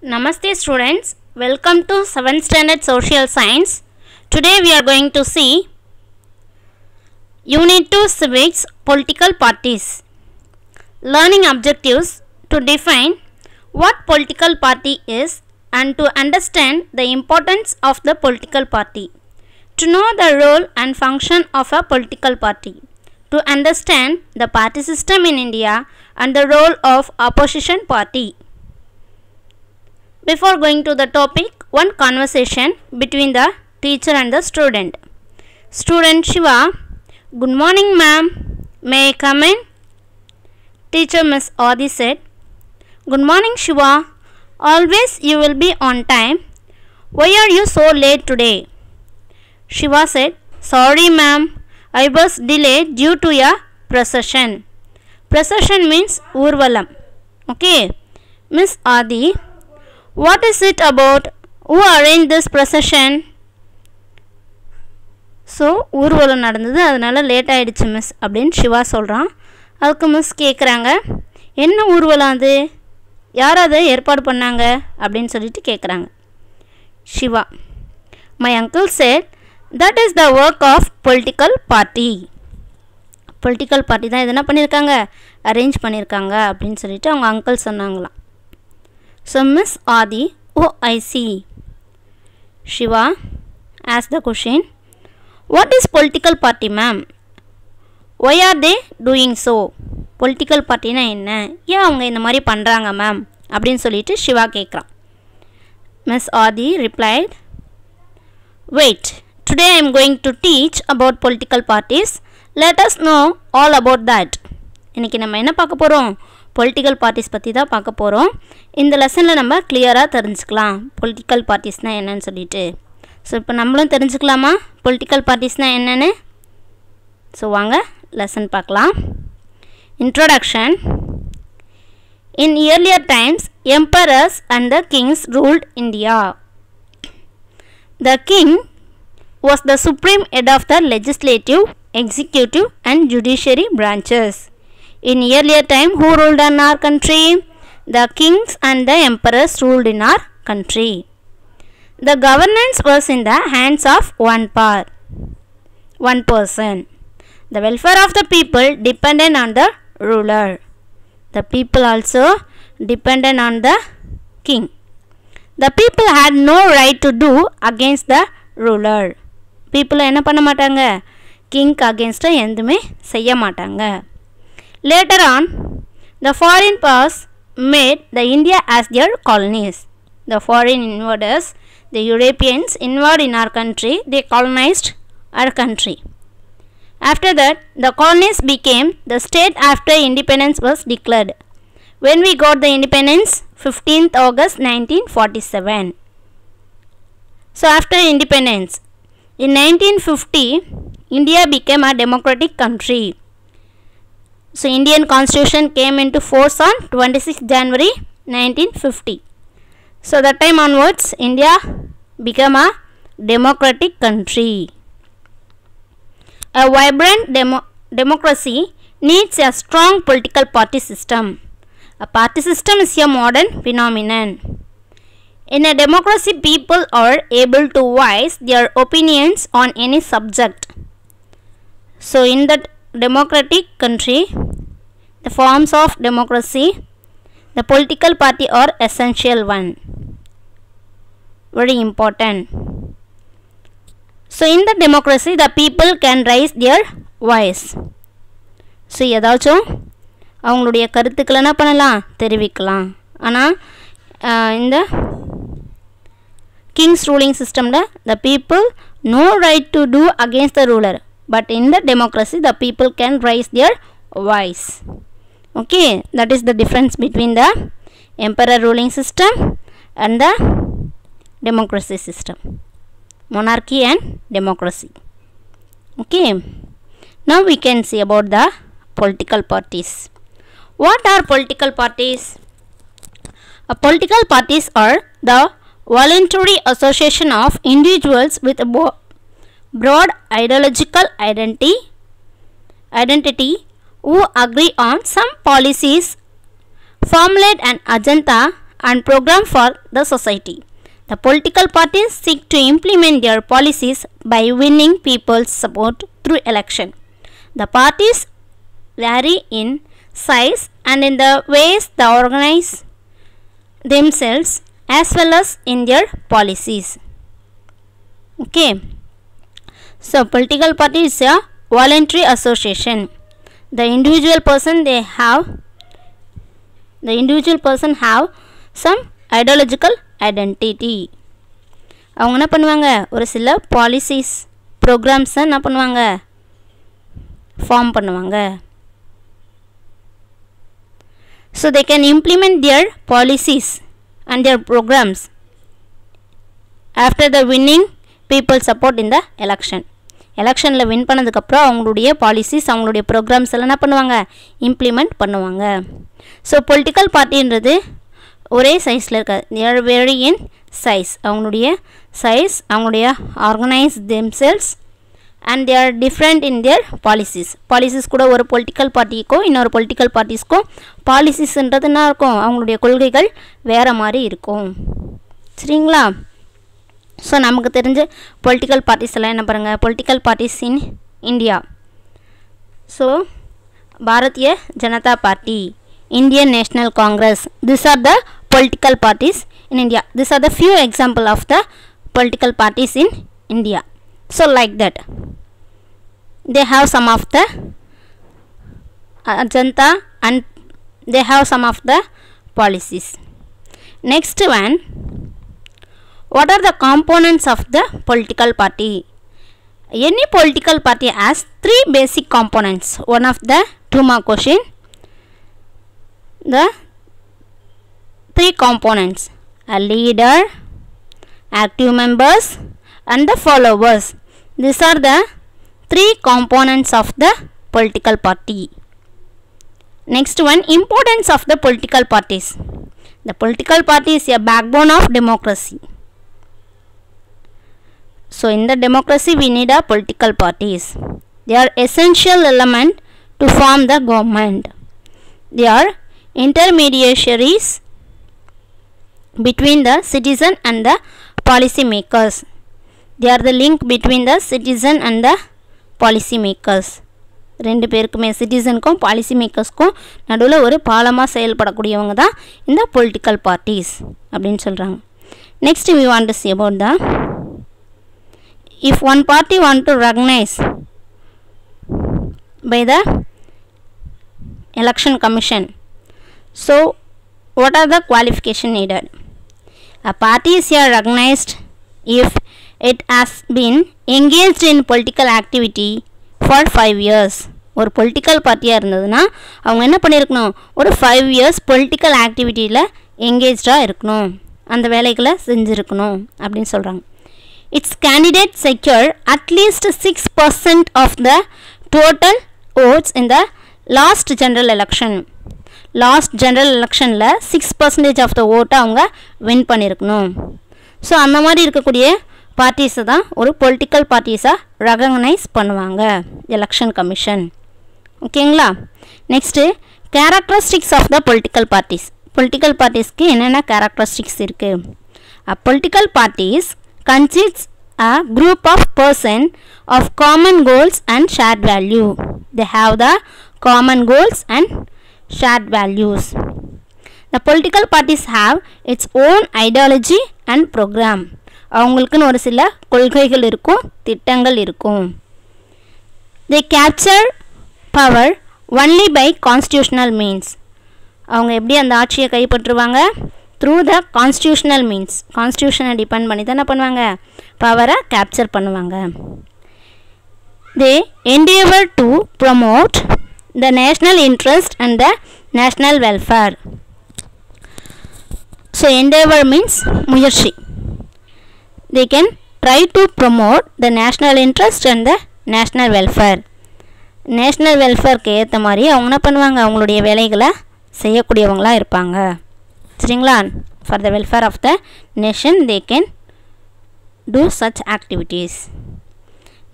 Namaste students, welcome to 7th standard social science. Today we are going to see Unit 2 Civics Political Parties. Learning objectives: to define what political party is and to understand the importance of the political party. To know the role and function of a political party. To understand the party system in India and the role of opposition party. Before going to the topic, one conversation between the teacher and the student. Student Shiva: good morning ma'am, may I come in? Teacher Miss Adi said, good morning Shiva, always you will be on time. Why are you so late today? Shiva said, sorry ma'am, I was delayed due to a procession. Procession means Urvalam. Okay. Miss Adi: what is it about? Who arranged this procession? So ஊர்வலம் நடந்தது, அதனால் late ஆகிடுச்சு miss அப்படின்னு சிவா சொல்கிறான். அதுக்கு miss கேட்குறாங்க, என்ன ஊர்வலம் அது, யார் அதை ஏற்பாடு பண்ணாங்க அப்படின்னு சொல்லிட்டு கேட்குறாங்க. Shiva: my uncle said that is the work of political party. Political party தான் இது என்ன பண்ணியிருக்காங்க, அரேஞ்ச் பண்ணியிருக்காங்க அப்படின்னு சொல்லிட்டு அவங்க அங்கிள் சொன்னாங்களாம். So Miss Adi: oh I see. Shiva asked the question, what is political party ma'am? Why are they doing so? Political party na என்ன, ஏன் அவங்க இந்த மாதிரி பண்ணுறாங்க மேம் அப்படின்னு சொல்லிட்டு சிவா கேட்குறான். Miss Adi replied, wait, today I am going to teach about political parties. Let us know all about that. இன்றைக்கி நம்ம என்ன பார்க்க போகிறோம், பொலிட்டிக்கல் பார்ட்டிஸ் பற்றி தான் பார்க்க போகிறோம். இந்த லெசனில் நம்ம கிளியராக தெரிஞ்சுக்கலாம் பொலிட்டிக்கல் பார்ட்டிஸ்னால் என்னன்னு சொல்லிட்டு. ஸோ இப்போ நம்மளும் தெரிஞ்சுக்கலாமா பொலிட்டிக்கல் பார்ட்டிஸ்னால் என்னென்னு? ஸோ வாங்க லெசன் பார்க்கலாம். Introduction. In earlier times, emperors and the kings ruled India. The king was the supreme head of the legislative, executive and judiciary branches. In earlier time, who ruled in our country? The kings and the emperors ruled in our country. The governance was in the hands of one person. The welfare of the people depended on the ruler. The people also depended on the king. The people had no right to do against the ruler. People என்ன பண்ண மாட்டாங்க, கிங்க்கு அகேன்ஸ்டாக எதுவுமே செய்ய மாட்டாங்க. Later on, the foreign powers made the India as their colonies. The foreign invaders, the Europeans invaded in our country, they colonized our country. After that, the colonies became the state after independence was declared. When we got the independence, 15th August 1947. So after independence, in 1950, India became a democratic country. So Indian Constitution came into force on 26 January 1950. So that time onwards, India became a democratic country. A vibrant democracy needs a strong political party system. A party system is a modern phenomenon. In a democracy, people are able to voice their opinions on any subject. So in that democratic country, the forms of democracy, the political party are essential one, very important. So in the democracy, the people can raise their voice. So ஏதாச்சும் அவங்களுடைய கருத்துக்களை என்ன பண்ணலாம், தெரிவிக்கலாம். ஆனால் இந்த king's ruling systemல the people no right to do against the ruler. But in the democracy, the people can raise their voice. Okay, that is the difference between the emperor ruling system and the democracy system. Monarchy and democracy. Okay, now we can see about the political parties. What are political parties? Political parties are the voluntary association of individuals with a broad ideological identity who agree on some policies, formulate an agenda and program for the society. The political parties seek to implement their policies by winning people's support through election. The parties vary in size and in the ways they organize themselves as well as in their policies. Okay. So political party is a voluntary association. The individual person have some ideological identity. அவங்க என்ன பண்ணுவாங்க, ஒரு சில policies programs என்ன பண்ணுவாங்க, form பண்ணுவாங்க. So they can implement their policies and their programs after the winning people support in the election. எலெக்ஷனில் win பண்ணதுக்கப்புறம் அவங்களுடைய பாலிசிஸ் அவங்களுடைய ப்ரோக்ராம்ஸ் எல்லாம் என்ன பண்ணுவாங்க, இம்ப்ளிமெண்ட் பண்ணுவாங்க. ஸோ பொலிட்டிக்கல் பார்ட்டின்றது ஒரே சைஸில் இருக்காது. they are very in size. அவங்களுடைய சைஸ், அவங்களுடைய organise themselves and they are different in their policies. Policies கூட ஒரு பொலிட்டிக்கல் பார்ட்டிக்கும் இன்னொரு பொலிட்டிக்கல் பார்ட்டிஸ்க்கும் பாலிசிஸ்ன்றது என்ன இருக்கும், அவங்களுடைய கொள்கைகள் வேறு மாதிரி இருக்கும். சரிங்களா? ஸோ நமக்கு தெரிஞ்ச பொலிட்டிக்கல் பார்ட்டிஸ் எல்லாம் என்ன பாருங்கள், political parties in India. So Bharatiya Janata party, Indian national Congress, these are the political parties in India. These are the few example of the political parties in India. So like that they have some of the agenda and they have some of the policies. Next one, what are the components of the political party? Any political party has three basic components. One of the 2 mark question, the three components: a leader, active members and the followers. These are the three components of the political party. Next one, importance of the political parties. The political party is a backbone of democracy. So in the democracy we need a political parties. They are essential element to form the government. They are intermediaries between the citizen and the policy makers. They are the link between the citizen and the policy makers. ரெண்டு பேருக்குமே சிட்டிசனுக்கும் policy மேக்கர்ஸ்க்கும் நடுவில் ஒரு பாலமாக செயல்படக்கூடியவங்க தான் இந்த political parties அப்படின்னு சொல்கிறாங்க. Next we want to see about the, if one party want to recognize by the election commission, so what are the qualification needed? A party is here recognized if it has been engaged in political activity for 5 years. ஒரு political பார்ட்டியாக இருந்ததுன்னா அவங்க என்ன பண்ணியிருக்கணும், ஒரு 5 years political ஆக்டிவிட்டியில் எங்கேஜாக இருக்கணும், அந்த வேலைகளை செஞ்சுருக்கணும் அப்படின்னு சொல்கிறாங்க. its candidate secure at least 6% of the total votes in the last general election. Last general எலெக்ஷனில் 6% ஆஃப் த ஓட்டை அவங்க வின் பண்ணியிருக்கணும். ஸோ அந்த மாதிரி இருக்கக்கூடிய பார்ட்டிஸை தான் ஒரு பொலிட்டிக்கல் பார்ட்டிஸாக ரெகக்னைஸ் பண்ணுவாங்க எலெக்ஷன் கமிஷன். ஓகேங்களா? Next characteristics of the political parties. Political பார்ட்டிஸ்க்கு என்னென்ன கேரக்டரிஸ்டிக்ஸ் இருக்குது? Political parties consists a group of person of common goals and shared value. They have the common goals and shared values. The political parties have its own ideology and program. அவங்களுக்குன்னு ஒரு சில கொள்கைகள் இருக்கும், திட்டங்கள் இருக்கும். They capture power only by constitutional means. அவங்க எப்படி அந்த ஆட்சியை கைப்பற்றுவாங்க? through the constitutional means. கான்ஸ்டியூஷனை டிபெண்ட் பண்ணி தான் என்ன பண்ணுவாங்க, பவரை கேப்சர் பண்ணுவாங்க. They endeavor to promote the national interest and the national welfare. So endeavor means முயற்சி. They can try to promote the national interest and the national welfare. National வெல்ஃபேருக்கு ஏற்ற மாதிரி அவங்க என்ன பண்ணுவாங்க, அவங்களுடைய வேலைகளை செய்யக்கூடியவங்களாக இருப்பாங்க. சரிங்களா? for the welfare of the nation they can do such activities.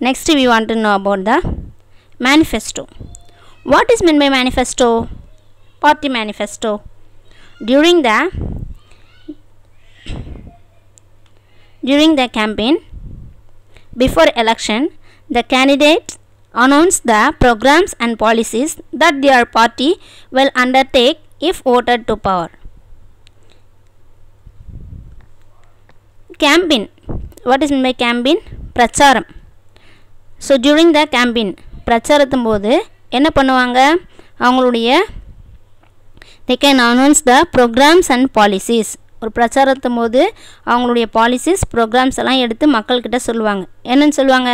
Next we want to know about the manifesto. What is meant by manifesto? Party manifesto. During the During the campaign, before election, the candidates announce the programs and policies that their party will undertake if voted to power. Campaign. What is meant by campaign? Pracharam. So during the campaign, பிரச்சாரத்தும் போது என்ன பண்ணுவாங்க, அவங்களுடைய they can announce the programs and policies. ஒரு பிரச்சாரத்தும் போது அவங்களுடைய policies programs எல்லாம் எடுத்து மக்கள்கிட்ட சொல்லுவாங்க. என்னன்னு சொல்லுவாங்க,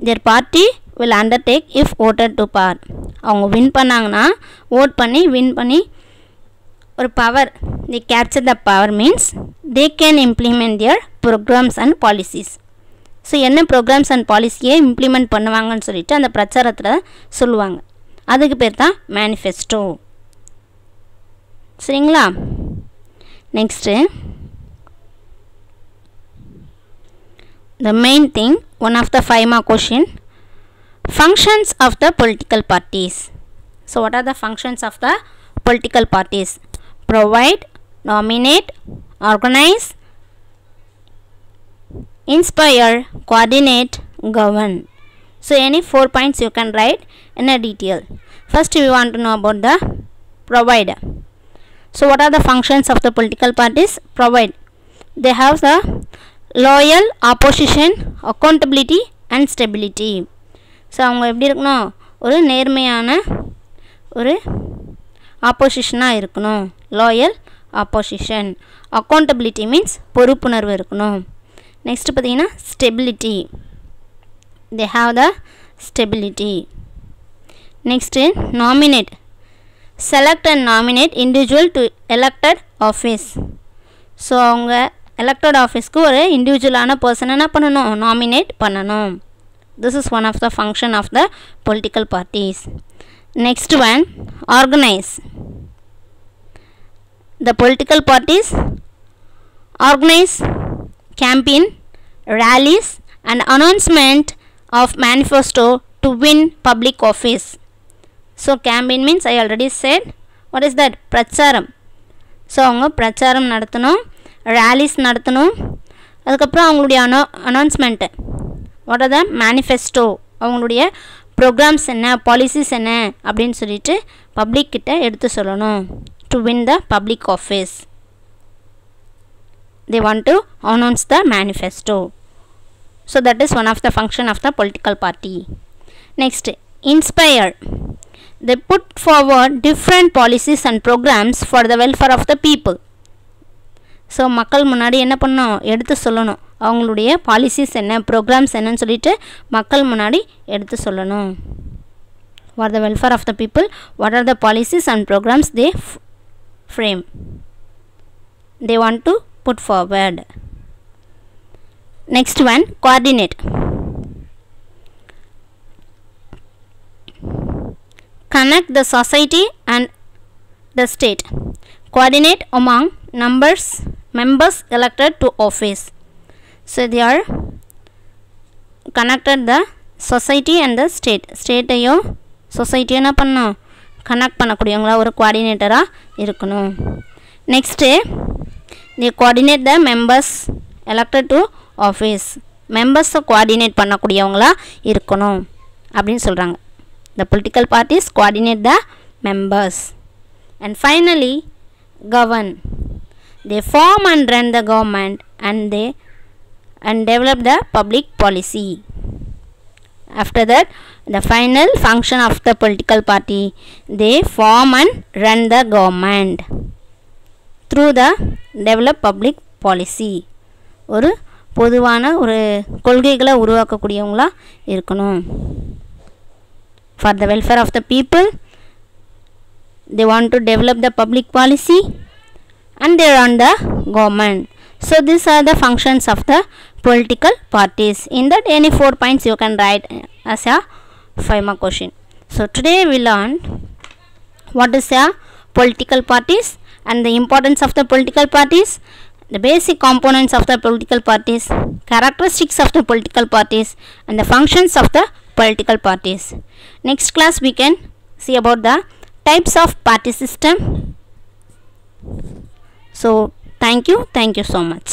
their party will undertake if voted to power. அவங்க வின் பண்ணாங்கன்னா, ஓட் பண்ணி வின் பண்ணி ஒரு power, they capture the power means they can implement their programs and policies. So என்ன ப்ரோக்ராம்ஸ் அண்ட் பாலிசியை இம்ப்ளிமெண்ட் பண்ணுவாங்கன்னு சொல்லிட்டு அந்த பிரச்சாரத்தில் சொல்லுவாங்க. அதுக்கு பேர் தான் மேனிஃபெஸ்டோ. சரிங்களா? Next the main thing, one of the 5 mark question, functions of the political parties. So what are the functions of the political parties? Provide, nominate, organize, inspire, coordinate, govern. So any 4 points you can write in a detail. First we want to know about the provide. So what are the functions of the political parties? Provide. They have the loyal opposition, accountability and stability. So அவங்க எப்படி இருக்கணும், ஒரு நேர்மையான ஒரு ஆப்போசிஷனாக இருக்கணும். Loyal opposition. Accountability means பொறுப்புணர்வு இருக்கணும். Next பார்த்தீங்கன்னா stability. They have the stability. Next nominate. Select and nominate individual to elected office. So அவங்க எலெக்டட் ஆஃபீஸ்க்கு ஒரு இண்டிவிஜுவலான பர்சன் என்ன பண்ணணும், நாமினேட் பண்ணணும். This is one of the function of the political parties. Next one, organize. The political parties organize campaign, rallies and announcement of manifesto to win public office. So campaign means I already said. What is that? பிரச்சாரம். So அவங்க பிரச்சாரம் நடத்தணும், ரேலிஸ் நடத்தணும், அதுக்கப்புறம் அவங்களுடைய announcement, what are the manifesto, அவங்களுடைய programs என்ன, policies என்ன அப்படின்னு சொல்லிட்டு பப்ளிக் கிட்ட எடுத்து சொல்லணும். To win the public office they want to announce the manifesto. So that is one of the function of the political party. Next, inspire. They put forward different policies and programs for the welfare of the people. So மக்கள் முன்னாடி என்ன பண்ணணும், எடுத்து சொல்லணும். அவங்களுடைய policies என்ன, programs என்னன்னு சொல்லிட்டு மக்கள் முன்னாடி எடுத்து சொல்லணும். For the welfare of the people, what are the policies and programmes they frame, they want to put forward. Next one, coordinate. Connect the society and the state. Coordinate among members elected to office. So they are connected the society and the state. State ஐயோ சொசைட்டியோ என்ன பண்ணணும், connect பண்ணக்கூடியவங்களா ஒரு கோஆர்டினேட்டராக இருக்கணும். Next, they coordinate the members elected to office. மெம்பர்ஸை coordinate பண்ணக்கூடியவங்களா இருக்கணும் அப்படின்னு சொல்கிறாங்க. The political parties coordinate the members. And finally, govern. They form and run the government and develop the public policy. After that, the final function of the political party, they form and run the government through the develop public policy. ஒரு பொதுவான ஒரு கொள்கைகளை உருவாக்கக்கூடியவங்களா இருக்கணும். For the welfare of the people, they want to develop the public policy and they run the government. So these are the functions of the political parties. In that, any 4 points you can write as a 5 mark question. So today we learned what is a political parties and the importance of the political parties, the basic components of the political parties, characteristics of the political parties and the functions of the political parties. Next class we can see about the types of party system. So thank you so much.